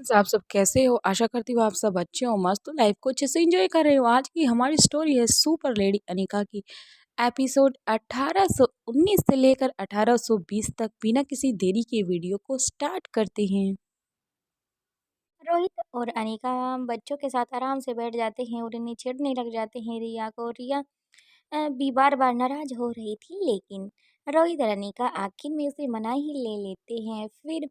Friends, आप सब कैसे हो? आशा करती हूँ आप सब अच्छे हो, मस्त हो, लाइफ को अच्छे से एंजॉय कर रहे हो। आज की हमारी स्टोरी है सुपर लेडी अनिका की। एपिसोड 1819 से लेकर 1820 तक। बिना किसी देरी के वीडियो को स्टार्ट करते हैं। रोहित और अनीका बच्चों के साथ आराम से बैठ जाते हैं और इन्हें छेड़ने लग जाते हैं रिया को। रिया भी बार बार नाराज हो रही थी, लेकिन रोहित और अनीका आखिर में उसे मना ही ले लेते हैं। फिर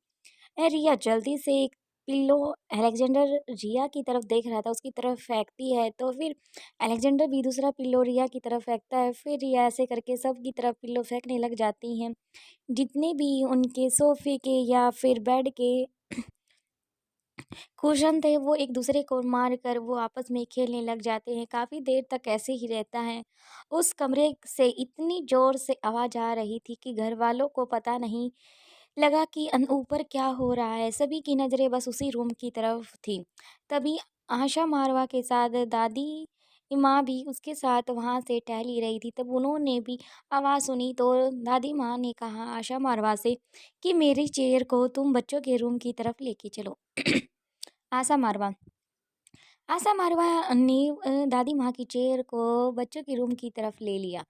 रिया जल्दी से एक पिल्लो अलेक्जेंडर रिया की तरफ देख रहा था, उसकी तरफ फेंकती है, तो फिर अलेक्जेंडर भी दूसरा पिल्लो रिया की तरफ फेंकता है। फिर रिया ऐसे करके सब की तरफ पिल्लो फेंकने लग जाती हैं। जितने भी उनके सोफे के या फिर बेड के कुशन थे वो एक दूसरे को मार कर वो आपस में खेलने लग जाते हैं। काफ़ी देर तक ऐसे ही रहता है। उस कमरे से इतनी ज़ोर से आवाज़ आ रही थी कि घर वालों को पता नहीं लगा कि ऊपर क्या हो रहा है। सभी की नज़रें बस उसी रूम की तरफ थी। तभी आशा मारवा के साथ दादी माँ भी उसके साथ वहाँ से टहल ही रही थी। तब उन्होंने भी आवाज़ सुनी तो दादी माँ ने कहा आशा मारवा से कि मेरी चेयर को तुम बच्चों के रूम की तरफ लेके चलो। आशा मारवा आशा मारवा ने दादी माँ की चेयर को बच्चों के रूम की तरफ ले लिया।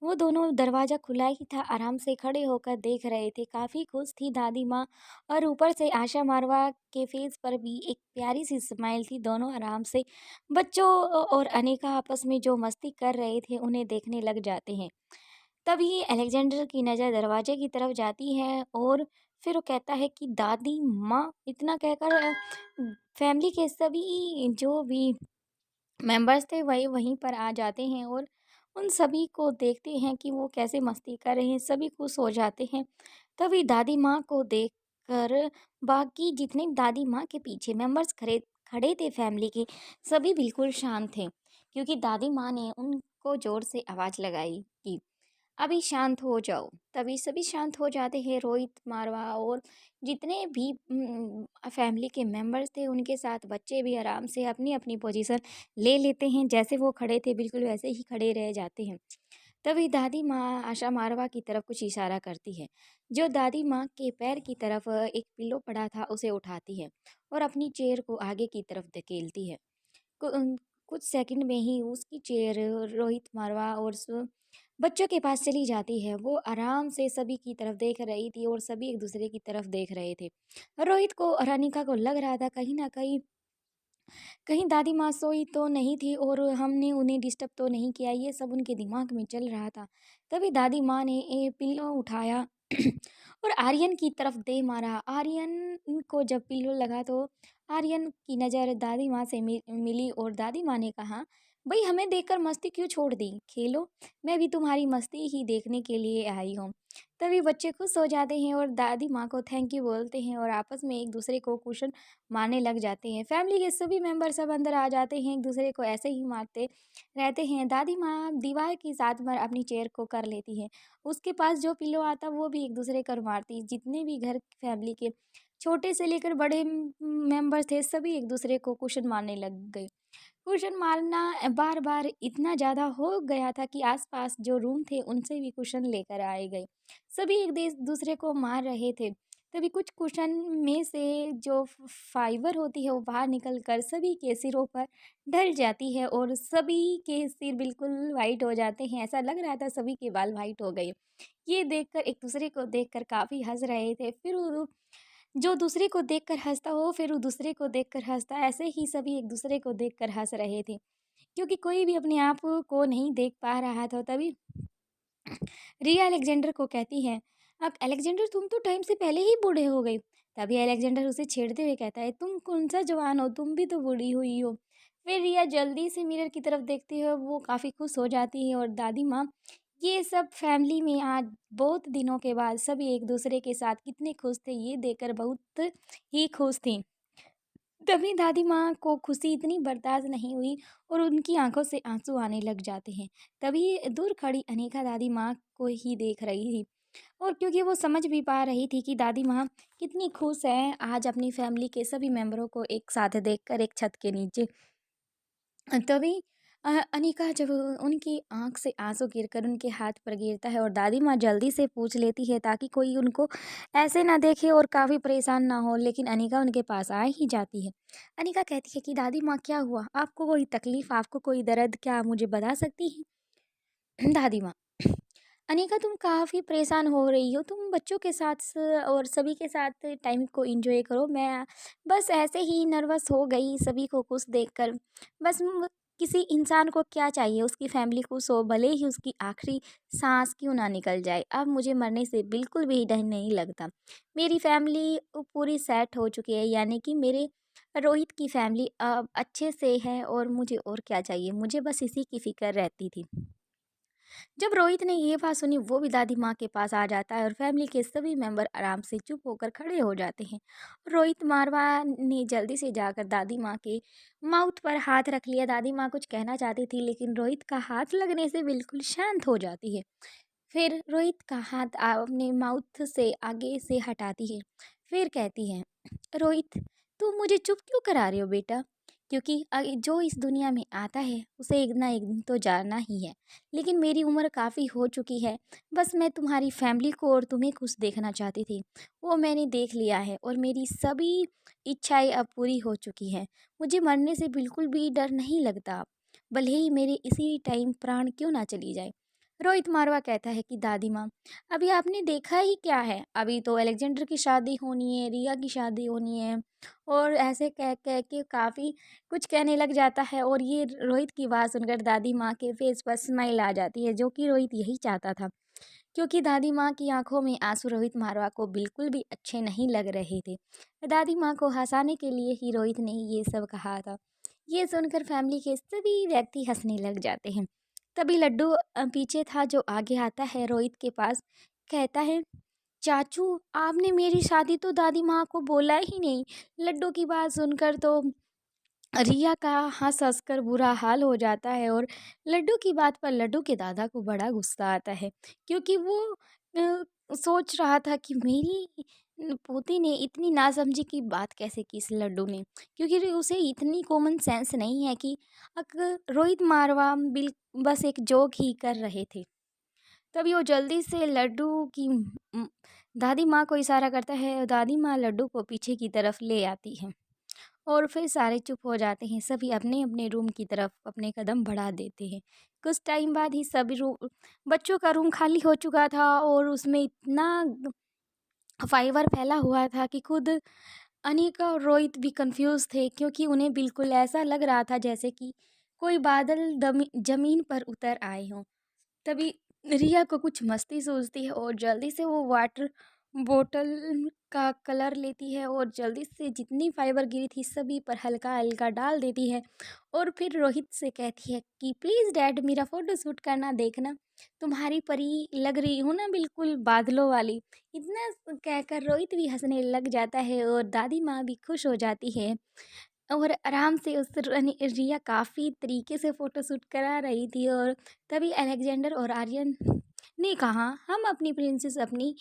वो दोनों दरवाज़ा खुला ही था, आराम से खड़े होकर देख रहे थे। काफ़ी खुश थी दादी माँ, और ऊपर से आशा मारवा के फेस पर भी एक प्यारी सी स्माइल थी। दोनों आराम से बच्चों और अनिका आपस में जो मस्ती कर रहे थे उन्हें देखने लग जाते हैं। तभी अलेक्जेंडर की नज़र दरवाजे की तरफ जाती है और फिर वो कहता है कि दादी माँ, इतना कहकर फैमिली के सभी जो भी मेंबर्स थे वही वहीं पर आ जाते हैं और उन सभी को देखते हैं कि वो कैसे मस्ती कर रहे हैं। सभी खुश हो जाते हैं। तभी दादी माँ को देखकर बाकी जितने दादी माँ के पीछे मेंबर्स खड़े खड़े थे फैमिली के, सभी बिल्कुल शांत थे, क्योंकि दादी माँ ने उनको ज़ोर से आवाज़ लगाई कि अभी शांत हो जाओ। तभी सभी शांत हो जाते हैं। रोहित, मारवा और जितने भी फैमिली के मेंबर्स थे उनके साथ बच्चे भी आराम से अपनी अपनी पोजीशन ले लेते हैं। जैसे वो खड़े थे बिल्कुल वैसे ही खड़े रह जाते हैं। तभी दादी माँ आशा मारवा की तरफ कुछ इशारा करती है। जो दादी माँ के पैर की तरफ एक पिल्लो पड़ा था उसे उठाती है और अपनी चेयर को आगे की तरफ धकेलती है। कुछ सेकंड में ही उसकी चेयर रोहित, मारवा और बच्चों के पास चली जाती है। वो आराम से सभी की तरफ देख रही थी और सभी एक दूसरे की तरफ देख रहे थे। रोहित को और अनिका को लग रहा था कहीं ना कहीं कहीं दादी माँ सोई तो नहीं थी और हमने उन्हें डिस्टर्ब तो नहीं किया, ये सब उनके दिमाग में चल रहा था। तभी दादी माँ ने पिल्लो उठाया और आर्यन की तरफ दे मारा। आर्यन को जब पिल्लो लगा तो आर्यन की नज़र दादी माँ से मिली और दादी माँ ने कहा, भाई हमें देखकर मस्ती क्यों छोड़ दी, खेलो, मैं भी तुम्हारी मस्ती ही देखने के लिए आई हूँ। तभी बच्चे खुश हो जाते हैं और दादी माँ को थैंक यू बोलते हैं और आपस में एक दूसरे को क्वेश्चन मारने लग जाते हैं। फैमिली के सभी मेंबर सब अंदर आ जाते हैं, एक दूसरे को ऐसे ही मारते रहते हैं। दादी माँ दीवार के साथ में अपनी चेयर को कर लेती है। उसके पास जो पिल्लो आता वो भी एक दूसरे को मारती। जितने भी घर फैमिली के छोटे से लेकर बड़े मेंबर थे सभी एक दूसरे को क्वेश्चन मारने लग गए। क्वेश्चन मारना बार बार इतना ज़्यादा हो गया था कि आसपास जो रूम थे उनसे भी क्वेश्चन लेकर आए गए। सभी एक दूसरे को मार रहे थे। तभी कुछ क्वेश्चन में से जो फाइबर होती है वो बाहर निकल कर सभी के सिरों पर ढल जाती है और सभी के सिर बिल्कुल वाइट हो जाते हैं। ऐसा लग रहा था सभी के बाल वाइट हो गए। ये देखकर एक दूसरे को देखकर काफ़ी हंस रहे थे। फिर जो दूसरे को देखकर हंसता हो फिर वो दूसरे को देखकर हंसता, ऐसे ही सभी एक दूसरे को देखकर हंस रहे थे, क्योंकि कोई भी अपने आप को नहीं देख पा रहा था। तभी रिया अलेक्जेंडर को कहती है, अब अलेक्जेंडर तुम तो टाइम से पहले ही बूढ़े हो गए। तभी अलेक्जेंडर उसे छेड़ते हुए कहता है, तुम कौन सा जवान हो, तुम भी तो बूढ़ी हुई हो। फिर रिया जल्दी से मिरर की तरफ देखती है, वो काफ़ी खुश हो जाती है और दादी माँ ये सब फैमिली में आज बहुत दिनों के बाद सभी एक दूसरे के साथ कितने खुश थे ये देखकर बहुत ही खुश थी। तभी दादी माँ को खुशी इतनी बर्दाश्त नहीं हुई और उनकी आंखों से आंसू आने लग जाते हैं। तभी दूर खड़ी अनीका दादी माँ को ही देख रही थी और क्योंकि वो समझ भी पा रही थी कि दादी माँ कितनी खुश है आज अपनी फैमिली के सभी मेंबरों को एक साथ देखकर एक छत के नीचे। तभी अनिका जब उनकी आँख से आँसू गिरकर उनके हाथ पर गिरता है और दादी माँ जल्दी से पूछ लेती है ताकि कोई उनको ऐसे ना देखे और काफ़ी परेशान ना हो, लेकिन अनिका उनके पास आ ही जाती है। अनिका कहती है कि दादी माँ क्या हुआ? आपको कोई तकलीफ़, आपको कोई दर्द, क्या आप मुझे बता सकती हैं? दादी माँ: अनिका तुम काफ़ी परेशान हो रही हो, तुम बच्चों के साथ और सभी के साथ टाइम को एंजॉय करो। मैं बस ऐसे ही नर्वस हो गई सभी को खुश देखकर। बस किसी इंसान को क्या चाहिए, उसकी फैमिली खुश हो, भले ही उसकी आखिरी सांस क्यों ना निकल जाए। अब मुझे मरने से बिल्कुल भी डर नहीं लगता। मेरी फैमिली पूरी सेट हो चुकी है, यानी कि मेरे रोहित की फैमिली अब अच्छे से है और मुझे और क्या चाहिए, मुझे बस इसी की फिक्र रहती थी। जब रोहित ने ये बात सुनी वो भी दादी माँ के पास आ जाता है और फैमिली के सभी मेंबर आराम से चुप होकर खड़े हो जाते हैं। रोहित मारवा ने जल्दी से जाकर दादी माँ के माउथ पर हाथ रख लिया। दादी माँ कुछ कहना चाहती थी लेकिन रोहित का हाथ लगने से बिल्कुल शांत हो जाती है। फिर रोहित का हाथ अपने माउथ से आगे से हटाती है। फिर कहती है, रोहित तुम मुझे चुप क्यों करा रहे हो बेटा? क्योंकि जो इस दुनिया में आता है उसे एक ना एक दिन तो जाना ही है। लेकिन मेरी उम्र काफ़ी हो चुकी है। बस मैं तुम्हारी फैमिली को और तुम्हें खुश देखना चाहती थी। वो मैंने देख लिया है और मेरी सभी इच्छाएं अब पूरी हो चुकी हैं। मुझे मरने से बिल्कुल भी डर नहीं लगता अब, भले ही मेरे इसी टाइम प्राण क्यों ना चली जाए। रोहित मारवा कहता है कि दादी माँ, अभी आपने देखा ही क्या है, अभी तो अलेक्जेंडर की शादी होनी है, रिया की शादी होनी है, और ऐसे कह कह के काफ़ी कुछ कहने लग जाता है। और ये रोहित की बात सुनकर दादी माँ के फेस पर स्माइल आ जाती है, जो कि रोहित यही चाहता था, क्योंकि दादी माँ की आंखों में आंसू रोहित मारवा को बिल्कुल भी अच्छे नहीं लग रहे थे। दादी माँ को हंसाने के लिए ही रोहित ने ये सब कहा था। ये सुनकर फैमिली के सभी व्यक्ति हंसने लग जाते हैं। तभी लड्डू पीछे था जो आगे आता है रोहित के पास, कहता है, चाचू आपने मेरी शादी तो दादी माँ को बोला ही नहीं। लड्डू की बात सुनकर तो रिया का हंस हंस कर बुरा हाल हो जाता है और लड्डू की बात पर लड्डू के दादा को बड़ा गुस्सा आता है, क्योंकि वो सोच रहा था कि मेरी पोती ने इतनी नासमझी की बात कैसे की इस लड्डू ने, क्योंकि उसे इतनी कॉमन सेंस नहीं है कि अगर रोहित मारवा बिल बस एक जोक ही कर रहे थे। तभी वो जल्दी से लड्डू की दादी माँ को इशारा करता है और दादी माँ लड्डू को पीछे की तरफ ले आती है और फिर सारे चुप हो जाते हैं। सभी अपने अपने रूम की तरफ अपने कदम बढ़ा देते हैं। कुछ टाइम बाद ही सभी रूम बच्चों का रूम खाली हो चुका था और उसमें इतना फाइबर फैला हुआ था कि खुद अनिका और रोहित भी कंफ्यूज थे, क्योंकि उन्हें बिल्कुल ऐसा लग रहा था जैसे कि कोई बादल जमीन पर उतर आए हों। तभी रिया को कुछ मस्ती सूझती है और जल्दी से वो वाटर बोतल का कलर लेती है और जल्दी से जितनी फाइबर गिरी थी सभी पर हल्का हल्का डाल देती है और फिर रोहित से कहती है कि प्लीज़ डैड मेरा फ़ोटो शूट करना, देखना तुम्हारी परी लग रही हूँ ना, बिल्कुल बादलों वाली। इतना कहकर रोहित भी हंसने लग जाता है और दादी माँ भी खुश हो जाती है और आराम से उस रिया काफ़ी तरीके से फ़ोटो शूट करा रही थी। और तभी अलेक्जेंडर और आर्यन ने कहा, हम अपनी प्रिंसेस अपनी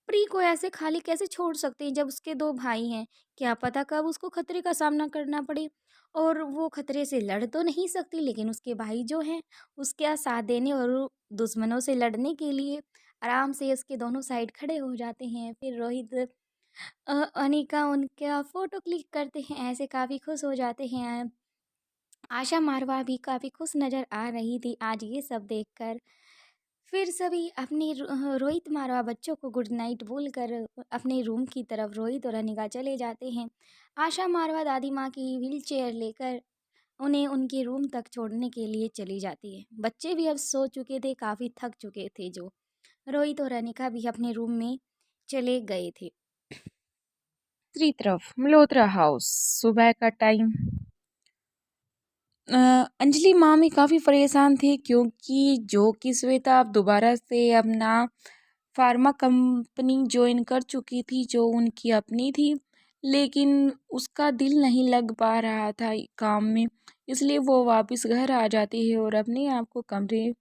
प्री को ऐसे खाली कैसे छोड़ सकते हैं जब उसके दो भाई हैं, क्या पता कब उसको खतरे का सामना करना पड़े। और वो खतरे से लड़ तो नहीं सकती, लेकिन उसके भाई जो हैं उसका साथ देने और दुश्मनों से लड़ने के लिए आराम से उसके दोनों साइड खड़े हो जाते हैं। फिर रोहित अनिका उनका फ़ोटो क्लिक करते हैं, ऐसे काफ़ी खुश हो जाते हैं। आशा मारवा भी काफ़ी खुश नज़र आ रही थी आज ये सब देखकर। फिर सभी अपने रोहित मारवा बच्चों को गुड नाइट बोलकर अपने रूम की तरफ रोहित और अनिका चले जाते हैं। आशा मारवा दादी माँ की व्हील चेयर लेकर उन्हें उनके रूम तक छोड़ने के लिए चली जाती है। बच्चे भी अब सो चुके थे, काफ़ी थक चुके थे जो। रोहित और अनिका भी अपने रूम में चले गए थे। दूसरी तरफ मल्होत्रा हाउस, सुबह का टाइम। अंजलि मामी काफ़ी परेशान थी क्योंकि जो कि श्वेता अब दोबारा से अपना फार्मा कंपनी ज्वाइन कर चुकी थी जो उनकी अपनी थी, लेकिन उसका दिल नहीं लग पा रहा था काम में, इसलिए वो वापस घर आ जाती है और अपने आप को कमरे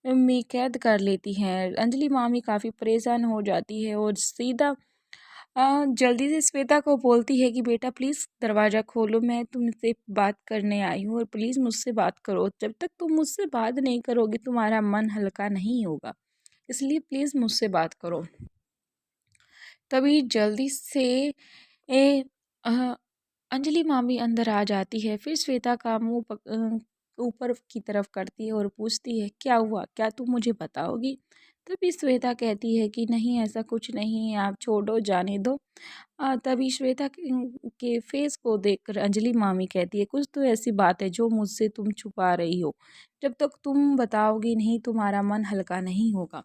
में कैद कर लेती है। अंजलि मामी काफ़ी परेशान हो जाती है और सीधा जल्दी से श्वेता को बोलती है कि बेटा प्लीज़ दरवाज़ा खोलो, मैं तुमसे बात करने आई हूँ और प्लीज़ मुझसे बात करो। जब तक तुम मुझसे बात नहीं करोगे तुम्हारा मन हल्का नहीं होगा, इसलिए प्लीज़ मुझसे बात करो। तभी जल्दी से ए अ, अंजलि मामी अंदर आ जाती है। फिर श्वेता का मुंह ऊपर की तरफ करती है और पूछती है क्या हुआ, क्या तुम मुझे बताओगी? तभी श्वेता कहती है कि नहीं ऐसा कुछ नहीं है, आप छोड़ो जाने दो। तभी श्वेता के फेस को देखकर अंजलि मामी कहती है कुछ तो ऐसी बात है जो मुझसे तुम छुपा रही हो, जब तक तुम बताओगी नहीं तुम्हारा मन हल्का नहीं होगा।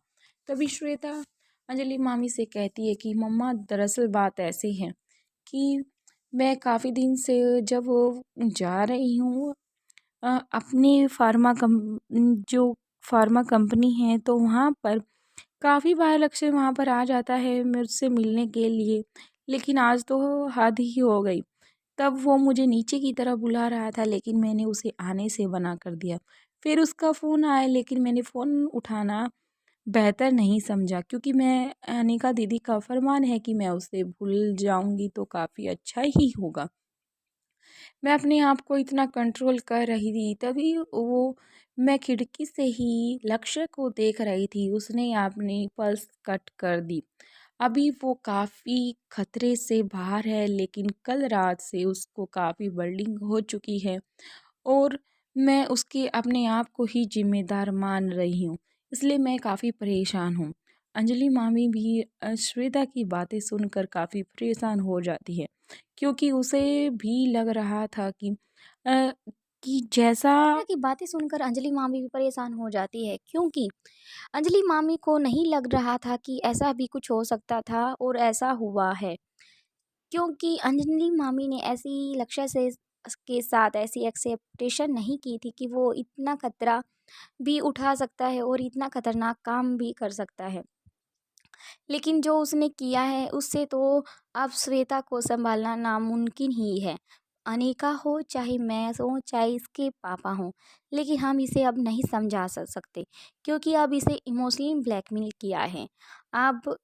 तभी श्वेता अंजलि मामी से कहती है कि मम्मा दरअसल बात ऐसी है कि मैं काफ़ी दिन से जब जा रही हूँ अपनी जो फार्मा कंपनी है तो वहाँ पर काफ़ी बार लक्ष्य वहाँ पर आ जाता है मुझसे मिलने के लिए, लेकिन आज तो हद ही हो गई। तब वो मुझे नीचे की तरफ बुला रहा था लेकिन मैंने उसे आने से मना कर दिया। फिर उसका फ़ोन आया लेकिन मैंने फ़ोन उठाना बेहतर नहीं समझा क्योंकि मैं अनिका दीदी का फरमान है कि मैं उसे भूल जाऊँगी तो काफ़ी अच्छा ही होगा। मैं अपने आप को इतना कंट्रोल कर रही थी तभी वो मैं खिड़की से ही लक्ष्य को देख रही थी, उसने अपनी पल्स कट कर दी। अभी वो काफ़ी खतरे से बाहर है लेकिन कल रात से उसको काफ़ी बल्डिंग हो चुकी है और मैं उसके अपने आप को ही जिम्मेदार मान रही हूँ, इसलिए मैं काफ़ी परेशान हूँ। अंजलि मामी भी श्वेता की बातें सुनकर काफ़ी परेशान हो जाती है क्योंकि उसे भी लग रहा था अ, कि जैसा श्वेता की बातें सुनकर अंजलि मामी भी परेशान हो जाती है, क्योंकि अंजलि मामी को नहीं लग रहा था कि ऐसा भी कुछ हो सकता था और ऐसा हुआ है। क्योंकि अंजलि मामी ने ऐसी लक्ष्य से के साथ ऐसी एक्सेप्टेशन नहीं की थी कि वो इतना खतरा भी उठा सकता है और इतना खतरनाक काम भी कर सकता है। लेकिन जो उसने किया है उससे तो अब श्वेता को संभालना नामुमकिन ही है। अनिका हो चाहे मैं हो चाहे इसके पापा हों, लेकिन हम इसे अब नहीं समझा सकते क्योंकि अब इसे इमोशनली ब्लैकमेल किया है। अब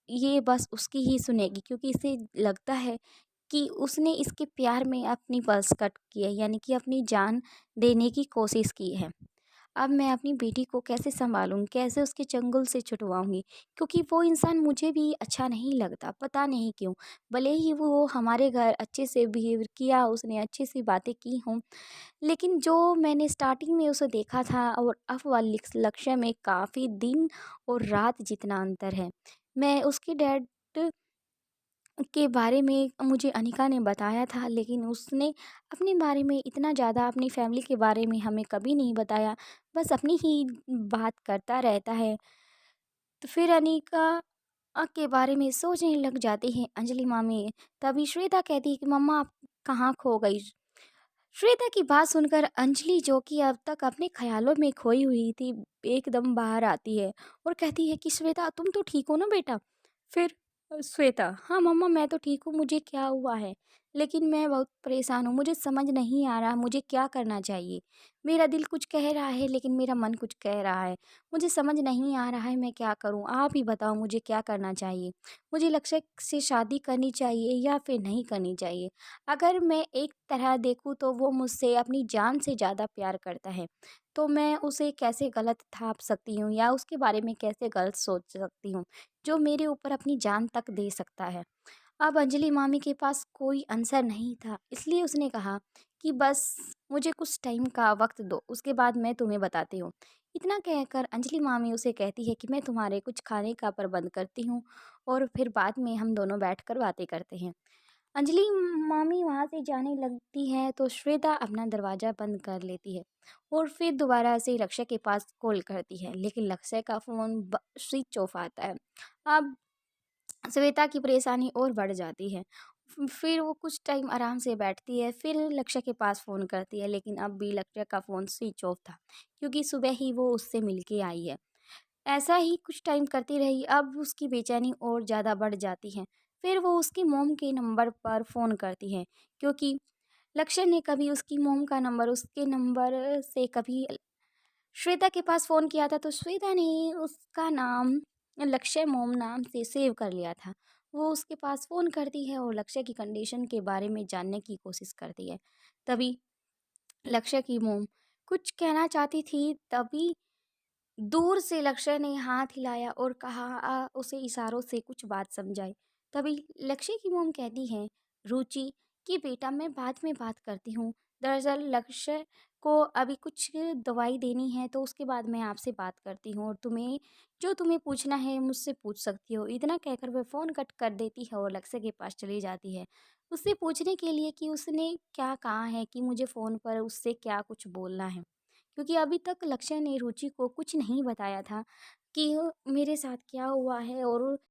ये बस उसकी ही सुनेगी क्योंकि इसे लगता है कि उसने इसके प्यार में अपनी पल्स कट की है, यानी कि अपनी जान देने की कोशिश की है। अब मैं अपनी बेटी को कैसे सँभालूँ? कैसे उसके चंगुल से छुड़वाऊँगी? क्योंकि वो इंसान मुझे भी अच्छा नहीं लगता, पता नहीं क्यों? भले ही वो हमारे घर अच्छे से बिहेव किया, उसने अच्छी-सी बातें की हों, लेकिन जो मैंने स्टार्टिंग में उसे देखा था और अब वाली लक्ष्य में काफ़ी दिन और रात जितना अंतर है। मैं उसके डैड के बारे में मुझे अनिका ने बताया था, लेकिन उसने अपने बारे में इतना ज़्यादा अपनी फैमिली के बारे में हमें कभी नहीं बताया, बस अपनी ही बात करता रहता है। तो फिर अनिका के बारे में सोचने लग जाती हैं अंजलि मामी। तभी श्वेता कहती है कि मम्मा आप कहाँ खो गई? श्वेता की बात सुनकर अंजलि, जो कि अब तक अपने ख्यालों में खोई हुई थी, एकदम बाहर आती है और कहती है कि श्वेता तुम तो ठीक हो ना बेटा? फिर श्वेता, हाँ मम्मा मैं तो ठीक हूँ, मुझे क्या हुआ है? लेकिन मैं बहुत परेशान हूँ, मुझे समझ नहीं आ रहा मुझे क्या करना चाहिए। मेरा दिल कुछ कह रहा है लेकिन मेरा मन कुछ कह रहा है। मुझे समझ नहीं आ रहा है मैं क्या करूँ? आप ही बताओ मुझे क्या करना चाहिए? मुझे लक्ष्य से शादी करनी चाहिए या फिर नहीं करनी चाहिए? अगर मैं एक तरह देखूँ तो वो मुझसे अपनी जान से ज़्यादा प्यार करता है, तो मैं उसे कैसे गलत थाप सकती हूँ या उसके बारे में कैसे गलत सोच सकती हूँ, जो मेरे ऊपर अपनी जान तक दे सकता है। अब अंजलि मामी के पास कोई आंसर नहीं था, इसलिए उसने कहा कि बस मुझे कुछ टाइम का वक़्त दो, उसके बाद मैं तुम्हें बताती हूँ। इतना कहकर अंजलि मामी उसे कहती है कि मैं तुम्हारे कुछ खाने का प्रबंध करती हूँ और फिर बाद में हम दोनों बैठकर बातें करते हैं। अंजलि मामी वहाँ से जाने लगती है तो श्वेता अपना दरवाज़ा बंद कर लेती है और फिर दोबारा से लक्ष्य के पास कॉल करती है, लेकिन लक्ष्य का फ़ोन स्विच ऑफ आता है। अब श्वेता की परेशानी और बढ़ जाती है। फिर वो कुछ टाइम आराम से बैठती है, फिर लक्ष्य के पास फ़ोन करती है, लेकिन अब भी लक्ष्य का फ़ोन स्विच ऑफ था क्योंकि सुबह ही वो उससे मिल के आई है। ऐसा ही कुछ टाइम करती रही, अब उसकी बेचैनी और ज़्यादा बढ़ जाती है। फिर वो उसकी मॉम के नंबर पर फ़ोन करती है क्योंकि लक्ष्य ने कभी उसकी मॉम का नंबर उसके नंबर से कभी श्वेता के पास फ़ोन किया था, तो श्वेता ने उसका नाम लक्ष्य मॉम नाम से सेव कर लिया था। वो उसके पास फ़ोन करती है और लक्ष्य की कंडीशन के बारे में जानने की कोशिश करती है। तभी लक्ष्य की मोम कुछ कहना चाहती थी, तभी दूर से लक्ष्य ने हाथ हिलाया और कहा उसे इशारों से कुछ बात समझाई। तभी लक्ष्य की मोम कहती है रुचि कि बेटा मैं बाद में बात करती हूँ। दरअसल लक्ष्य को अभी कुछ दवाई देनी है, तो उसके बाद मैं आपसे बात करती हूँ और तुम्हें पूछना है मुझसे पूछ सकती हो। इतना कहकर वह फ़ोन कट कर देती है और लक्ष्य के पास चली जाती है। उससे पूछने के लिए कि उसने क्या कहा है, कि मुझे फ़ोन पर उससे क्या कुछ बोलना है। क्योंकि अभी तक लक्ष्य ने रुचि को कुछ नहीं बताया था कि मेरे साथ क्या हुआ है और